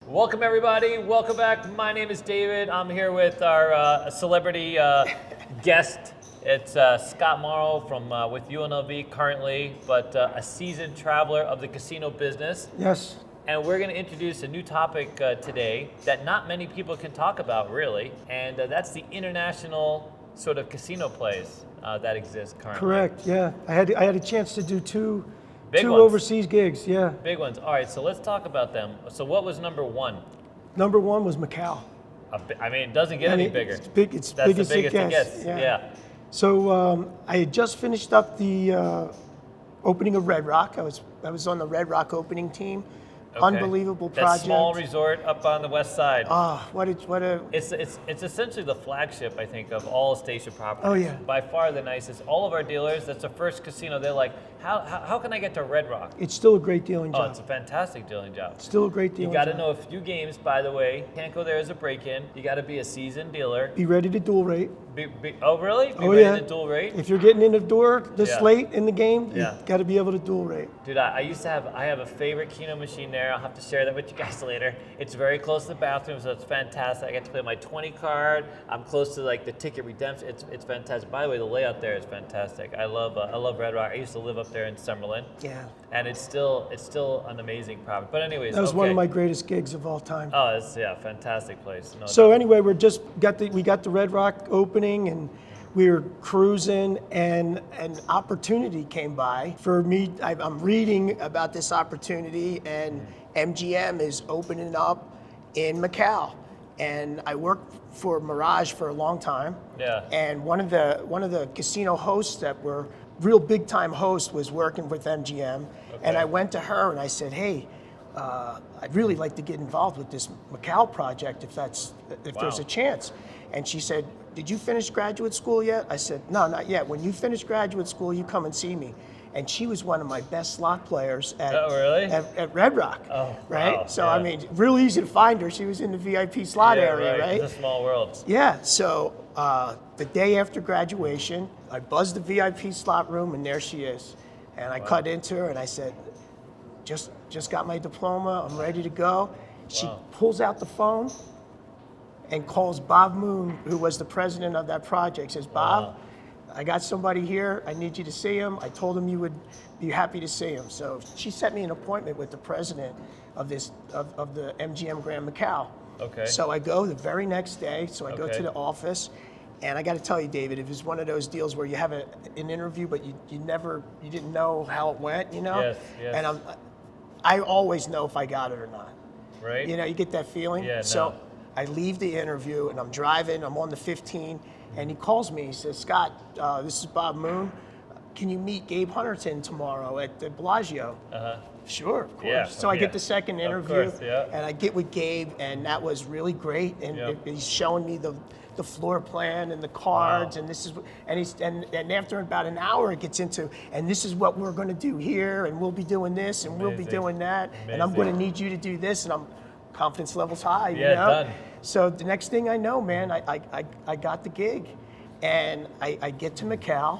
Welcome everybody, welcome back. My name is David. I'm here with our celebrity guest. It's Scott Morrow from with UNLV currently, but a seasoned traveler of the casino business. Yes. And we're going to introduce a new topic today that not many people can talk about really, and that's the international sort of casino plays that exist currently. Correct, yeah. I had a chance to do two Big ones. overseas gigs, yeah. Big ones. All right, so let's talk about them. So what was number one? Number one was Macau. I mean, it doesn't get any bigger. It's big. It's That's biggest the biggest it gets. Yeah. So I had just finished up the opening of Red Rock. I was on the Red Rock opening team. Okay. Unbelievable That project. small resort up on the west side. What a. It's essentially the flagship, I think, of all station properties. Oh, yeah. By far the nicest. All of our dealers, that's the first casino. They're like, how can I get to Red Rock? It's still a great dealing job. Oh, it's a fantastic dealing job. Still a great dealing You got to job. know a few games, by the way. Can't go there as a break-in. You got to be a seasoned dealer. Be ready to dual rate. Oh, really? Be Oh, ready yeah. to dual rate? If you're getting in the door this Yeah. late in the game, Yeah. you got to be able to dual rate. Dude, I have a favorite Keno machine there. I'll have to share that with you guys later. It's very close to the bathroom, so it's fantastic. I get to play my 20 card. I'm close to like the ticket redemption. It's fantastic. By the way, the layout there is fantastic. I love Red Rock. I used to live up there in Summerlin. Yeah. And it's still an amazing property. But anyways, That was one okay. of my greatest gigs of all time. Oh, it's fantastic place. No So doubt. anyway, we got the Red Rock opening and we were cruising and an opportunity came by for me. I'm reading about this opportunity and MGM is opening up in Macau. And I worked for Mirage for a long time. Yeah. And one of the casino hosts that were real big time hosts was working with MGM. And I went to her and I said, hey, I'd really like to get involved with this Macau project if there's a chance. And she said, did you finish graduate school yet? I said, no, not yet. When you finish graduate school, you come and see me. And she was one of my best slot players at Red Rock. Oh, right? wow. So, Yeah. I mean, real easy to find her. She was in the VIP slot area, right? It's a small world. Yeah, so the day after graduation, I buzzed the VIP slot room and there she is. And I cut into her and I said, just got my diploma, I'm ready to go. She pulls out the phone and calls Bob Moon, who was the president of that project, says, Bob, I got somebody here, I need you to see him. I told him you would be happy to see him. So she set me an appointment with the president of the MGM Grand Macau. Okay. So I go the very next day, so I go Okay. to the office, and I got to tell you, David, it was one of those deals where you have an interview, but you didn't know how it went, you know? Yes. And I always know if I got it or not. Right? You know, you get that feeling. Yeah, So no. I leave the interview and I'm driving, I'm on the 15, and he calls me, he says, Scott, this is Bob Moon. Can you meet Gabe Hunterton tomorrow at the Bellagio? Sure, of course. Yeah, So I yeah. get the second Of interview, course, yeah. and I get with Gabe, and that was really great. And Yep. he's showing me the floor plan and the cards, Wow. and this is, and after about an hour, it gets into, and this is what we're going to do here, and we'll be doing this, and we'll be Amazing. doing that, and I'm Amazing. going to need you to do this, and I'm confidence levels high. Yeah, you know? done. So the next thing I know, man, I got the gig, and I get to Macau,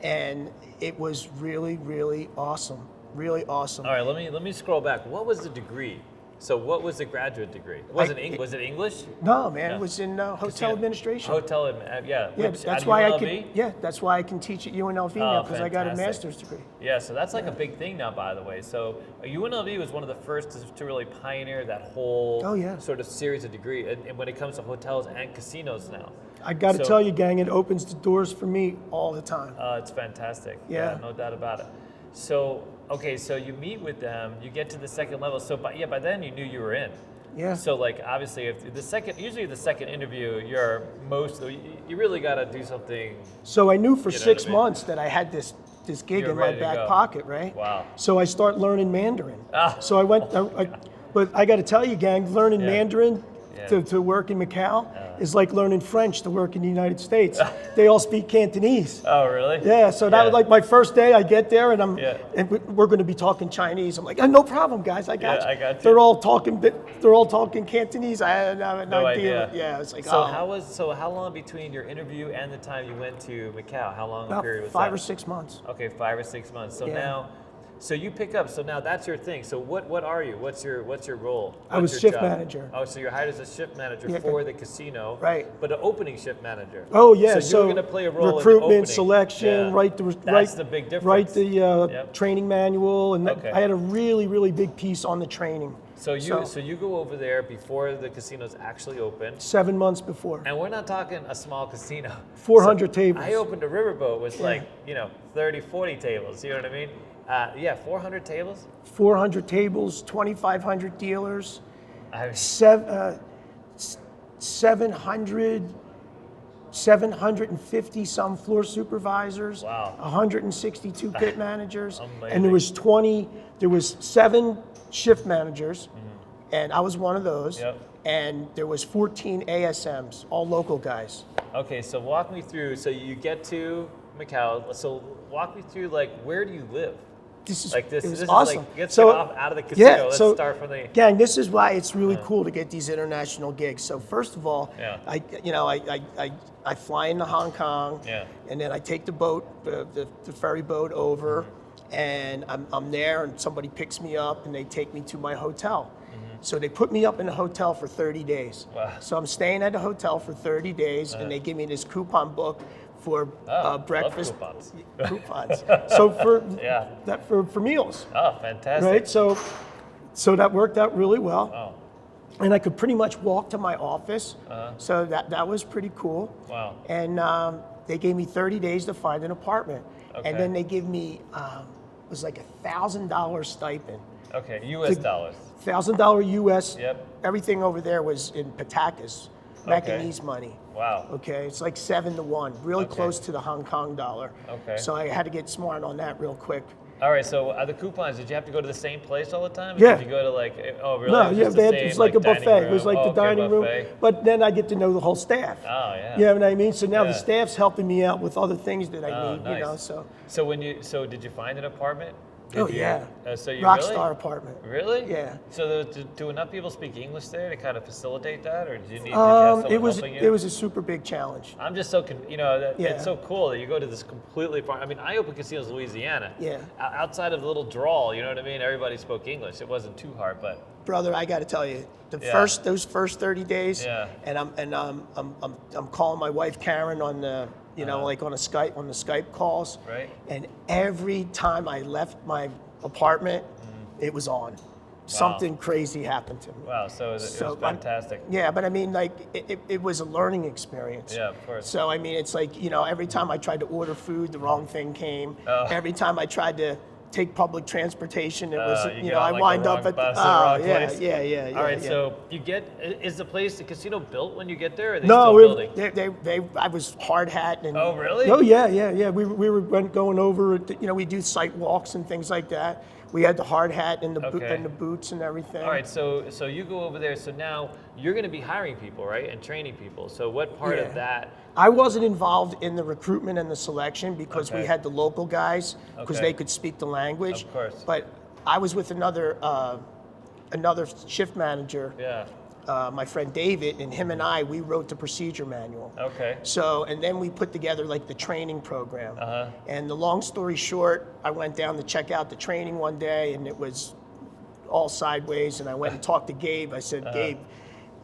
and it was really, really awesome. Really awesome. All right, let me scroll back. What was the degree? So what was the graduate degree? Was it English? No, man, Yeah. it was in hotel administration. Hotel, yeah. Yeah, Which, that's at why UNLV? that's why I can teach at UNLV now, because I got a fantastic. master's degree. Yeah, so that's like a big thing now, by the way. So UNLV was one of the first to really pioneer that whole sort of series of degree, and when it comes to hotels and casinos now. I got to So- tell you, gang, it opens the doors for me all the time. It's fantastic. Yeah. No doubt about it. So, okay, so you meet with them, you get to the second level. So, by then you knew you were in. Yeah. So, like, obviously, if usually the second interview, you really got to do something. So I knew for You know what 6 I mean? months that I had this gig You're in my ready to back go. pocket, right? Wow. So I start learning Mandarin. Ah. So I went, but I got to tell you, gang, learning Mandarin Yeah. to work in Macau is like learning French to work in the United States. They all speak Cantonese. Oh, really? Yeah, so that was like my first day. I get there and Yeah. we're going to be talking Chinese. I'm like, no problem, guys. I got you. I got you. They're all talking Cantonese. I had No no idea. idea. Yeah, it's like, So how long between your interview and the time you went to Macau? How long a about period was 5 that? or 6 months. Okay, 5 or 6 months. So Yeah. now, So you pick up. So now that's your thing. So what are you? What's your role? I was What's your shift job? manager. Oh, so you're hired as a shift manager Yeah. for the casino. Right. But an opening shift manager. Oh yeah, So you're going to play a role in the recruitment, opening. selection, Yeah. write the That's the big difference. write the Yep. training manual, and Okay. I had a really big piece on the training. So you go over there before the casino's actually open. 7 months before. And we're not talking a small casino. 400 tables. I opened a riverboat with like, 30, 40 tables. You know what I mean? 400 tables. 400 tables, 2,500 dealers, I 750 some floor supervisors. Wow. 162 pit managers, Amazing. and there was 7 shift managers, and I was one of those. Yep. And there was 14 ASMs, all local guys. Okay, so walk me through. So you get to Macau. So walk me through, like, where do you live? This is Like this it was is awesome. like, let's So- get off out of the casino. Yeah, Let's so start from the. gang, this is why it's really cool to get these international gigs. So first of all, Yeah. I fly into Hong Kong, Yeah. and then I take the boat, the ferry boat over, and I'm there, and somebody picks me up, and they take me to my hotel. So they put me up in a hotel for 30 days. Wow. So I'm staying at a hotel for 30 days, and they give me this coupon book for love breakfast coupons. coupons. So Yeah. for meals. Oh, fantastic. Right, so that worked out really well, Oh, and I could pretty much walk to my office. So that was pretty cool. wow. And they gave me 30 days to find an apartment, Okay. and then they give me it was like $1,000 stipend, Okay, U.S. dollars. $1,000 US. Yep. Everything over there was in patakas, Okay. Macanese money. Wow. Okay, it's like 7 to 1, really Okay. close to the Hong Kong dollar. Okay. So I had to get smart on that real quick. All right, so the coupons, did you have to go to the same place all the time? Or Yeah. Did you go to oh, really? No, It was yeah, just the man, same, it's like a dining buffet. It was room? like Oh, the okay, dining room, buffet. but then I get to know the whole staff. Oh, yeah. You know what I mean? So now Yeah. the staff's helping me out with other things that I Oh, need, nice. so. So did you find an apartment? Oh, Did you- yeah. So you Rock really? star apartment. Really? Yeah. So do enough people speak English there to kind of facilitate that, or did you have someone It was helping you? it was a super big challenge. I'm just so Yeah. it's so cool that you go to this completely foreign. I mean, I opened casinos in Louisiana. Yeah. Outside of the little drawl, you know what I mean? Everybody spoke English. It wasn't too hard, but Brother, I got to tell you, Yeah. those first 30 days, Yeah. and I'm calling my wife Karen on the like on the Skype calls, Right. And every time I left my apartment, it was on. Something crazy happened to me. wow, so it was So, fantastic. Yeah, but I mean, like, it was a learning experience. Yeah, of course. So, I mean, it's like, every time I tried to order food, the wrong thing came. Oh. Every time I tried to take public transportation, it was, You you get know, on, I like, the wind wrong up at, bus at the wrong yeah, place. yeah. All right, yeah. so is the casino built when you get there, or are they No, still building? I was hard hat and. Oh, really? Oh yeah. We went going over. We do site walks and things like that. We had the hard hat and the Okay. and the boots and everything. All right, so you go over there. So now you're going to be hiring people, right, and training people. So what part Yeah. of that? I wasn't involved in the recruitment and the selection because we Okay. had the local guys because Okay. they could speak the language. Of course. But I was with another shift manager, Yeah. my friend David, and him and we wrote the procedure manual. Okay. So, and then we put together like the training program. Uh-huh. And the long story short, I went down to check out the training one day and it was all sideways. And I went and talked to Gabe. I said, Gabe,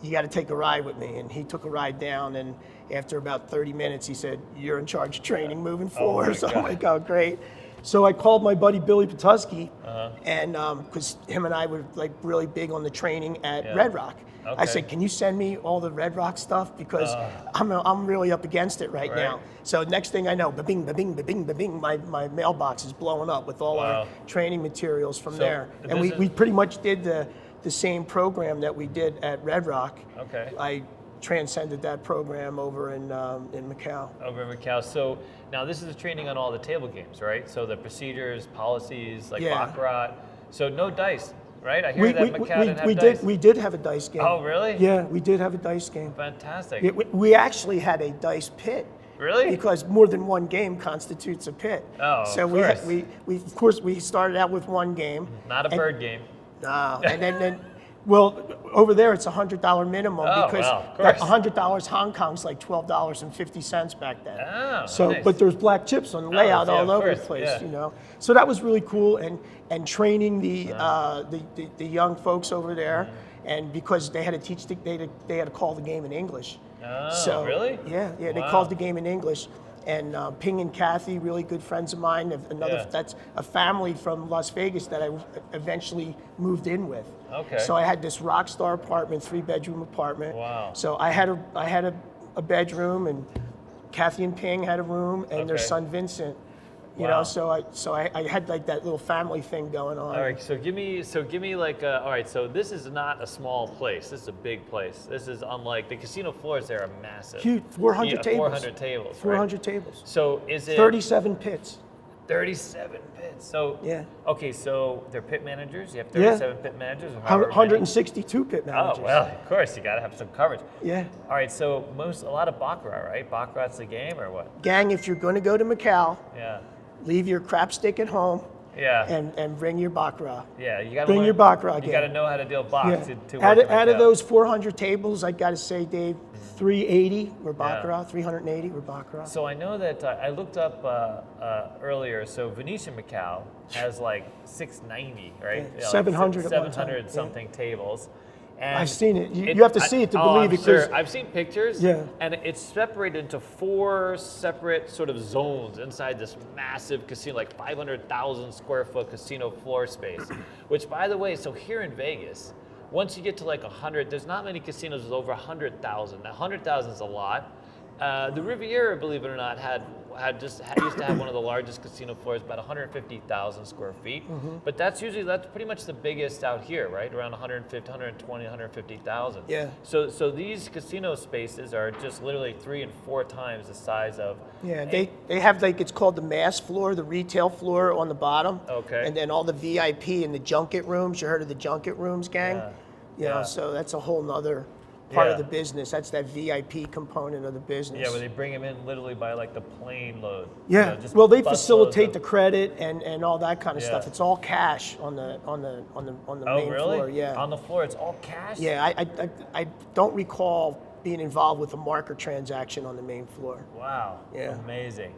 you got to take a ride with me. And he took a ride down. And after about 30 minutes, he said, you're in charge of training moving forward. my So I'm God. like, oh, great. So I called my buddy Billy Patuski, and because him and I were like really big on the training at Yeah. Red Rock. I Okay. said, can you send me all the Red Rock stuff? Because I'm really up against it right now. So next thing I know, ba-bing, ba-bing, ba-bing, ba-bing, my mailbox is blowing up with all Wow. our training materials from So there. the And business- we pretty much did the same program that we did at Red Rock. Okay. I transcended that program over in Macau. Over in Macau. So now this is the training on all the table games, right? So the procedures, policies, like Yeah. Baccarat. So no dice, right? I hear that Macau didn't have we dice. we did have a dice game. Oh, really? Yeah, we did have a dice game. Fantastic. We actually had a dice pit. Really? Because more than one game constitutes a pit. Oh, so of we course. we of course we started out with one game. Not a bird game. No, and then Well, over there it's $100 minimum Oh, because well, of that course. $100 Hong Kong's like $12.50 back then. Oh, so, nice. but there's black chips on the layout yeah, all of over the course, place, yeah. you know. So that was really cool, and training the young folks over there, and because they had to teach, they had to call the game in English. Oh, So, really? Yeah, they Wow. called the game in English. And Ping and Kathy, really good friends of mine. That's a family from Las Vegas that I eventually moved in with. Okay. So I had this rock star apartment, 3-bedroom apartment. Wow. So I had a bedroom, and Kathy and Ping had a room, and their Okay. son Vincent. You Wow. know, so I had like that little family thing going on. All right, so give me like all right, so this is not a small place. This is a big place. This is unlike the casino floors there are massive. Huge, 400 Yeah, tables. 400 tables. Right? 400 tables. So is it 37 pits. 37 pits? So Yeah. Okay, so they're pit managers. You have Yeah. 37 pit managers. Or however many? 162 pit managers. Oh well, of course you got to have some coverage. Yeah. All right, so a lot of Baccarat, right? Baccarat's the game, or what? Gang, if you're going to go to Macau, Yeah. leave your crap stick at home Yeah. and bring your Baccarat. Yeah, you got to bring your Baccarat You game. got to know how to deal box Yeah. to Out, work of, out of Macau. those 400 tables, I got to say, Dave, 380 were Baccarat, 380 were Baccarat. So I know that I looked up earlier. So Venetian Macau has like 690, right? Yeah, like 700 at one time. 700 something tables. And I've seen it. You have to see it to believe I'm it, Sure. 'cause- I've seen pictures. Yeah. And it's separated into 4 separate sort of zones inside this massive casino, like 500,000 square foot casino floor space. Which, by the way, so here in Vegas, once you get to like 100, there's not many casinos with over 100,000. Now 100,000 is a lot. The Riviera, believe it or not, used to have one of the largest casino floors, about 150,000 square feet. But that's pretty much the biggest out here, right? Around 150, 120, 150,000. Yeah. So these casino spaces are just literally 3 and 4 times the size of. Yeah, they have like, it's called the mass floor, the retail floor on the bottom. Okay. And then all the VIP and the junket rooms. You heard of the junket rooms, gang? Yeah. You Yeah. know, so that's a whole nother part Yeah. of the business. That's that VIP component of the business. Yeah, where they bring them in literally by like the plane load. Yeah, You know, just well, they busloads facilitate of- the credit and all that kind of Yeah. stuff. It's all cash on the Oh, main really? floor. Yeah. On the floor, it's all cash? Yeah, I don't recall being involved with a marker transaction on the main floor. Wow. Yeah. Amazing.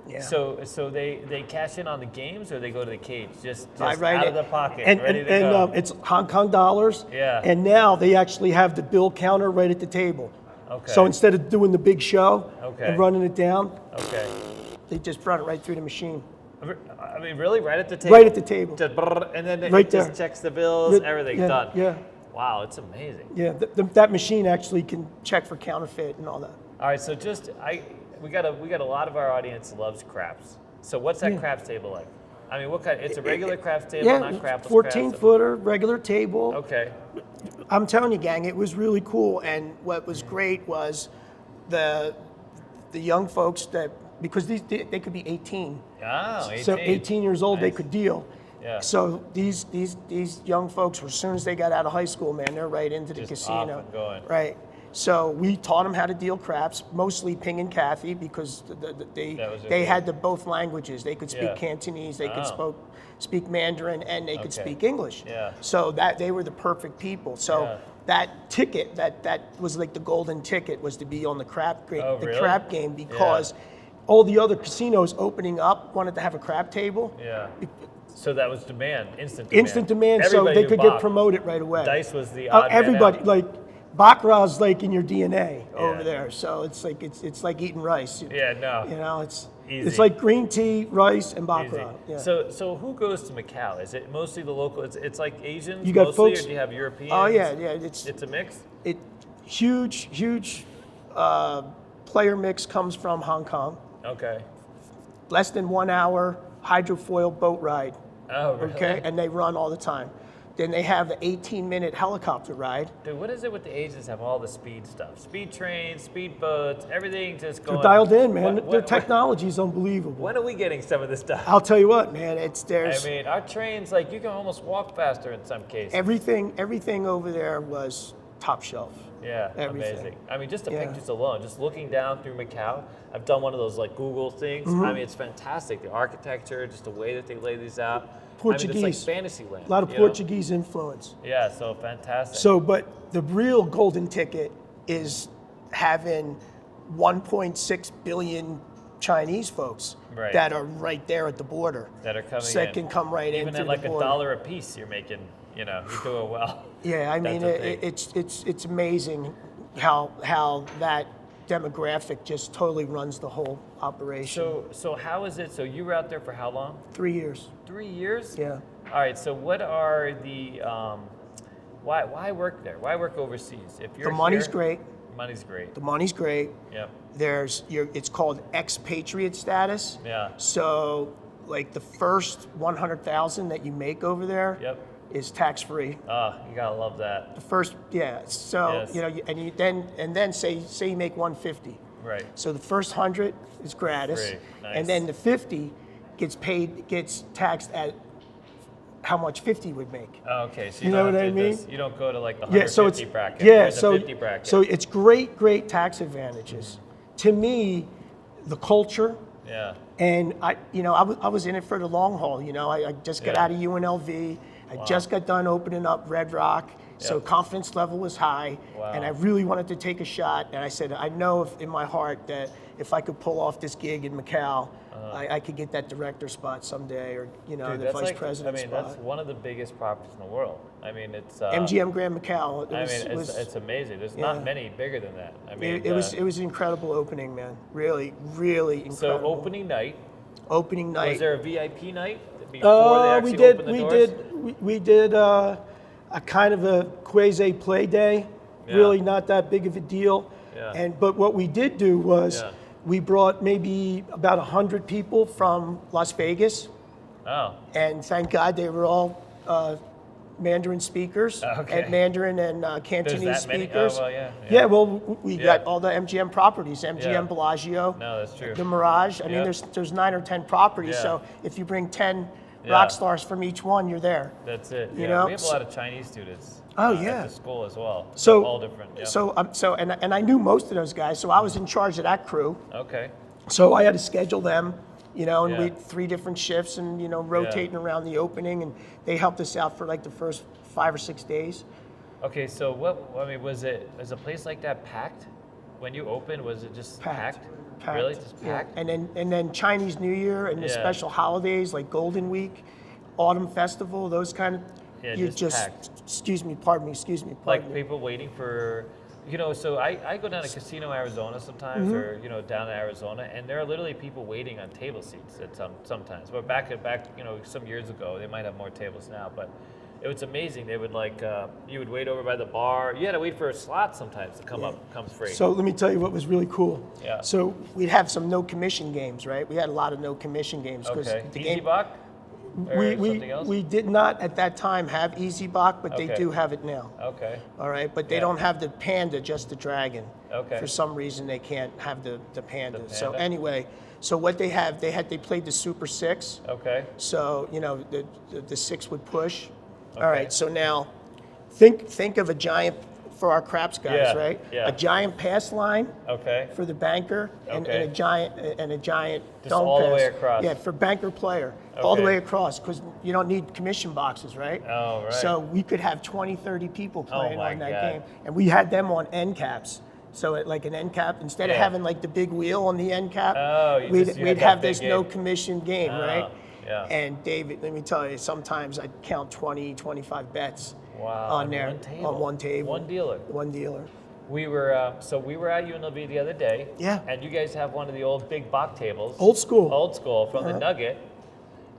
Yeah. So they cash in on the games, or they go to the cage, just I write out it. of the pocket, and, ready and, to and, go. it's Hong Kong dollars. Yeah. And now they actually have the bill counter right at the table. Okay. So instead of doing the big show Okay. and running it down, Okay. they just run it right through the machine. I mean, really, right at the table. Right at the table. Just brrr, and then Right it just there. checks the bills. Yeah, Everything's yeah, done. yeah. Wow, it's amazing. Yeah, that machine actually can check for counterfeit and all that. All right, so we got a lot of our audience loves craps. So what's that craps table like? I mean, what kind? It's a regular craps table, Yeah, not crapless 14-footer, regular table. Okay. I'm telling you, gang, it was really cool. And what was great was the young folks because they could be 18. Oh, 18. So 18 years old, they Nice. could deal. Yeah. So these young folks, as soon as they got out of high school, man, they're right into the Just casino. off and going. Right. So we taught them how to deal craps, mostly Ping and Kathy, because That was they their had both languages. They could speak Yeah. Cantonese, they could Oh. speak Mandarin, and they could Okay. speak English. Yeah. So that they were the perfect people. So Yeah. that ticket, that was like the golden ticket, was to be on the crap Oh, the really? crap game, because all the other casinos opening up wanted to have a crap table. Yeah. So that was demand, instant demand. Instant demand, so Everybody they knew could Bach. get promoted right away. Dice was the odd man everybody, out. like Baccarat's like in your DNA Yeah. over there. So it's like it's like eating rice. Yeah, no. You know, it's Easy. like green tea, rice, and Easy. Baccarat. Yeah. So who goes to Macau? Is it mostly the local? It's like Asians You got mostly, folks- or do you have Europeans? Oh yeah, It's a mix. Huge player mix comes from Hong Kong. Okay. Less than 1 hour hydrofoil boat ride. Oh, really? Okay, and they run all the time. Then they have the 18-minute helicopter ride. Dude, what is it with the Asians have all the speed stuff? Speed trains, speed boats, everything just going. They're dialed in, man. What- Their what- technology is unbelievable. When are we getting some of this stuff? I'll tell you what, man. I mean, our trains, like, you can almost walk faster in some cases. everything over there was top shelf. Yeah, everything. amazing. I mean, just the Yeah. pictures alone, just looking down through Macau. I've done one of those like Google things. Mm-hmm. I mean, it's fantastic. The architecture, just the way that they lay these out. Portuguese. it's like fantasy land. A lot of you know? Portuguese influence. Yeah, so fantastic. So, but the real golden ticket is having 1.6 billion Chinese folks Right. that are right there at the border. that are coming that in. can come right in Even through at like the border. $1 a piece, you're making, you know, you're doing well. Yeah, I mean, That's a thing. it's amazing how that demographic just totally runs the whole operation. So how is it? So you were out there for how long? 3 years. 3 years? Yeah. All right. So what are the why work there? Why work overseas? If you're The money's here, great. Money's great. The money's great. Yep. It's called expatriate status. Yeah. So like the first 100,000 that you make over there is Yep. tax free. You gotta love that. The first, yeah. So Yes. you know, and then say you make 150. Right. So the first 100 is gratis, Free. Nice. and then the 50 gets taxed at how much 50 would make. Oh, okay. So You you, know don't what have I to mean? just- you don't go to like the Yeah, so 150 it's bracket. yeah, or the so 50 bracket. so it's great tax advantages. To me, the culture, yeah. and I was in it for the long haul. You know, I just got Yeah. out of UNLV. I just got done opening up Red Rock, so Yep. confidence level was high, Wow. and I really wanted to take a shot. And I said, I know in my heart that if I could pull off this gig in Macau, I could get that director spot someday, or Dude, the that's vice like, president I mean, spot. that's one of the biggest properties in the world. I mean, it's MGM Grand Macau. it's amazing. There's yeah. not many bigger than that. I mean, It was an incredible opening, man. Really incredible. so opening night. Opening night. Was there a VIP night before they actually opened the doors? We did a kind of a quasi play day. Yeah. Really not that big of a deal. Yeah. But what we did do was Yeah. we brought maybe about 100 people from Las Vegas, Oh, and thank God they were all Mandarin speakers, Okay. and Mandarin and Cantonese that many? Oh, speakers. well, yeah. Yeah, well, we Yeah. got all the MGM properties, MGM Yeah. Bellagio, no, that's true. the Mirage. I mean, Yeah. there's 9 or 10 properties, Yeah. so if you bring 10 Yeah. rock stars from each one, you're there. That's it. You Yeah. know, We have a so- lot of Chinese students. Oh, At yeah. the school as well. So all different. Yeah. So and I knew most of those guys, so I was in charge of that crew. okay. So I had to schedule them, and Yeah. we had 3 different shifts, and rotating around the opening, and they helped us out for like the first 5 or 6 days. Okay. So was a place like that packed when you opened? Was it just packed? Really, just Yeah. packed? And then Chinese New Year and the Yeah. special holidays like Golden Week, Autumn Festival, those kind of. Yeah, you just packed. Excuse me, pardon me. Like people waiting for, so I go down to Casino Arizona sometimes, Mm-hmm. or down in Arizona, and there are literally people waiting on table seats at sometimes. But back some years ago, they might have more tables now, but it was amazing. They would you would wait over by the bar. You had to wait for a slot sometimes to comes free. So let me tell you what was really cool. Yeah. So we'd have some no commission games, right? We had a lot of no commission games Okay. the Easy game. Buck? Or something else? We did not at that time have Easy Bach, but they Okay. do have it now. Okay. All right, but they Yeah. don't have the Panda, just the Dragon. Okay. For some reason, they can't have the Panda. The So Panda. anyway, so what they played the Super Six. Okay. So the 6 would push. Okay. All right, so now think of a giant for our craps guys, Yeah, right? yeah. A giant pass line Okay. for the banker, and Okay. a giant Just dome all the pass. way across. Yeah, for banker player, all the Okay. way across, because you don't need commission boxes, right? Oh, right. So we could have 20, 30 people playing my on that God. game, and we had them on end caps. So like an end cap, instead of Yeah. having like the big wheel on the end cap, Oh, you we'd had we'd that have big this no game. commission game, Oh, right? yeah. And David, let me tell you, sometimes I'd count 20, 25 bets Wow. on there one table. on one table. One dealer. One dealer. We were at UNLV the other day. Yeah. And you guys have one of the old big Bach tables. Old school. Old school from Uh-huh. the Nugget.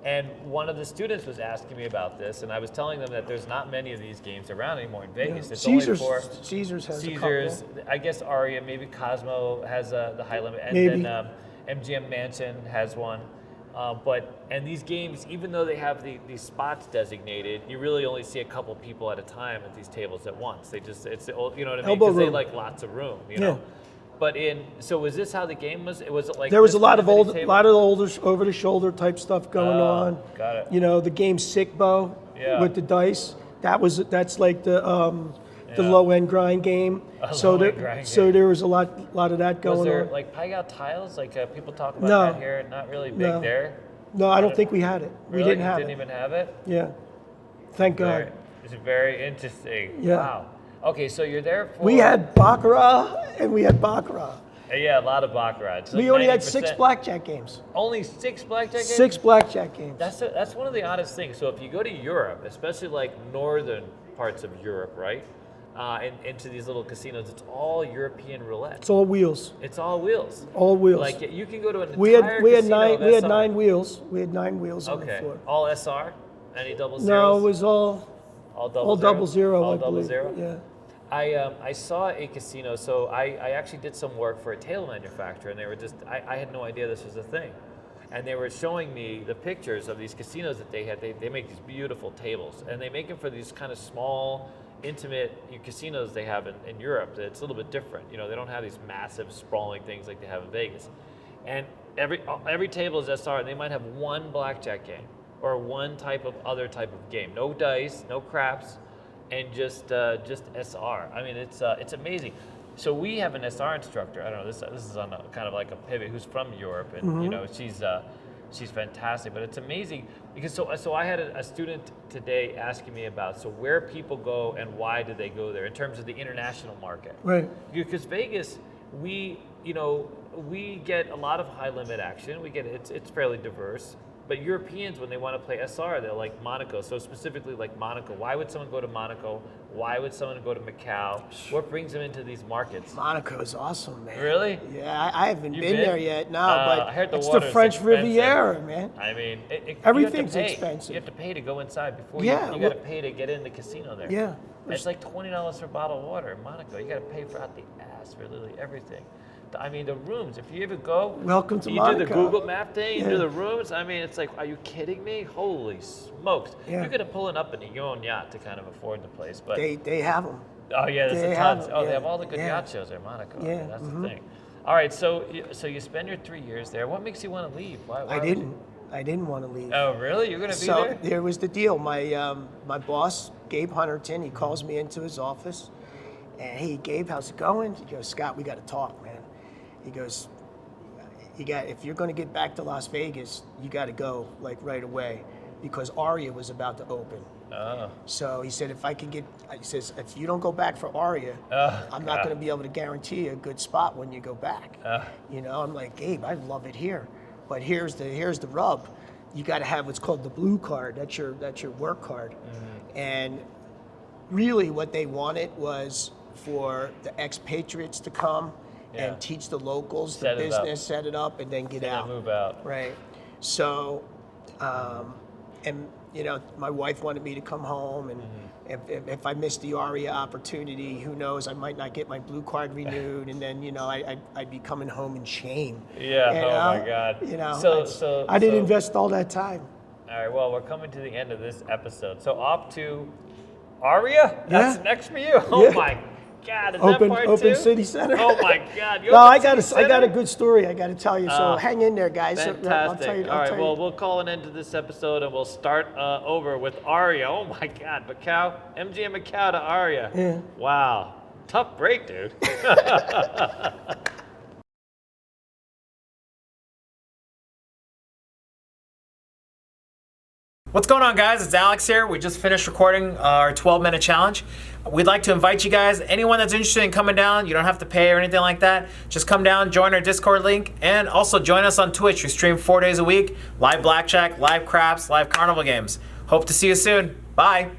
And one of the students was asking me about this, and I was telling them that there's not many of these games around anymore in Vegas. It's Caesars, only for Caesars has Caesars. a couple. I guess Aria, maybe Cosmo has the high limit, and Maybe. then MGM Mansion has one. And these games, even though they have these spots designated, you really only see a couple people at a time at these tables at once. It's you know what I mean? Elbow Because they room. like lots of room, you Yeah. know. But so was this how the game was? Was it like There was this a lot kind of many old, tables? lot of older, over the shoulder type stuff going Oh, on. got it. You know, the game Sick Bow Yeah. with the dice. That's like the Yeah. low end grind game. A So low-end grind so game. there was a lot of that going Was there on. like Pai Gow tiles? Like people talk about No. that here. Not really big No. there. No, I don't think we had it. Really? We didn't have Didn't it. even have it? Yeah. Thank God. It's very interesting. Yeah. Wow. Okay, so you're there for... We had Baccarat and we had Baccarat. Yeah, a lot of Baccarat. So We only had 90%. 6 blackjack games. Only 6 blackjack games? 6 blackjack games. That's one of the oddest things. So if you go to Europe, especially like northern parts of Europe, right? Into these little casinos, it's all European roulette. It's all wheels. It's all wheels. All wheels. Like you can go to an We entire had casino of we had SR. 9 wheels. We had 9 wheels on the Okay. floor. All SR? Any double zeros? No, it was all double zero. All I double believe. zero? Yeah. I saw a casino, so I actually did some work for a table manufacturer, and they were just, I had no idea this was a thing. And they were showing me the pictures of these casinos that they had. They make these beautiful tables, and they make them for these kind of small, intimate casinos they have in Europe. It's a little bit different. You know, they don't have these massive, sprawling things like they have in Vegas. And every table is SR, and they might have one blackjack game or one other type of game. No dice, no craps, and just SR. I mean, it's amazing. So we have an SR instructor. I don't know. This is on kind of like a pivot. Who's from Europe, and you know she's fantastic. But it's amazing because so I had a student today asking me about where people go and why do they go there in terms of the international market. Right. Because Vegas, we get a lot of high limit action. We get it's fairly diverse. But Europeans, when they want to play SR, they're like Monaco. So specifically like Monaco. Why would someone go to Monaco? Why would someone go to Macau? What brings them into these markets? Monaco is awesome, man. Really? Yeah, I haven't You've been been? there yet. No, I heard but the it's the water's French expensive. Riviera, man. I mean, Everything's you have to pay. expensive. You have to pay to go inside before Yeah, you got to pay to get in the casino there. Yeah. It's like $20 for a bottle of water in Monaco. You got to pay for out the ass for literally everything. I mean, the rooms, if you ever go, Welcome to you Monaco. do the Google map thing, you Yeah. do the rooms. I mean, it's like, are you kidding me? Holy smokes. Yeah. You're going to pull it up in your own yacht to kind of afford the place. But They have them. oh, yeah, there's they a tons. have- Oh, they yeah, have all the good yeah. yacht shows in Monaco. I Yeah, mean, that's the thing. All right, so you spend your 3 years there. What makes you want to leave? Why I didn't want to leave. Oh, really? You're going to be So there? there was the deal. My boss, Gabe Hunterton, he calls me into his office, and hey, Gabe, how's it going? He goes, Scott, we got to talk, man. He goes, if you're going to get back to Las Vegas, you got to go like right away, because Aria was about to open. Oh. So he said, he says, if you don't go back for Aria, I'm not going to be able to guarantee you a good spot when you go back. You know, I'm like, Gabe, I love it here, but here's the rub. You got to have what's called the blue card. That's your work card. Mm-hmm. And really, what they wanted was for the expatriates to come and teach the locals the business, set it up, and then get out. Move out. Right. So, and you know, my wife wanted me to come home, and if I missed the Aria opportunity, who knows? I might not get my blue card renewed, and then I'd be coming home in shame. Yeah. You Oh know? my God. You know. So I didn't invest all that time. All right. Well, we're coming to the end of this episode. So off to Aria. That's next for you. Oh my God. Is that part Open two? City Center. Oh my God. No, I got a good story I got to tell you. So hang in there, guys. Fantastic. I'll tell you, All right, well, you. we'll call an end to this episode, and we'll start over with Aria. Oh my God, Macau, MGM Macau to Aria. Yeah. Wow, tough break, dude. What's going on, guys? It's Alex here. We just finished recording our 12-minute challenge. We'd like to invite you guys, anyone that's interested in coming down, you don't have to pay or anything like that. Just come down, join our Discord link, and also join us on Twitch. We stream 4 days a week, live blackjack, live craps, live carnival games. Hope to see you soon. Bye.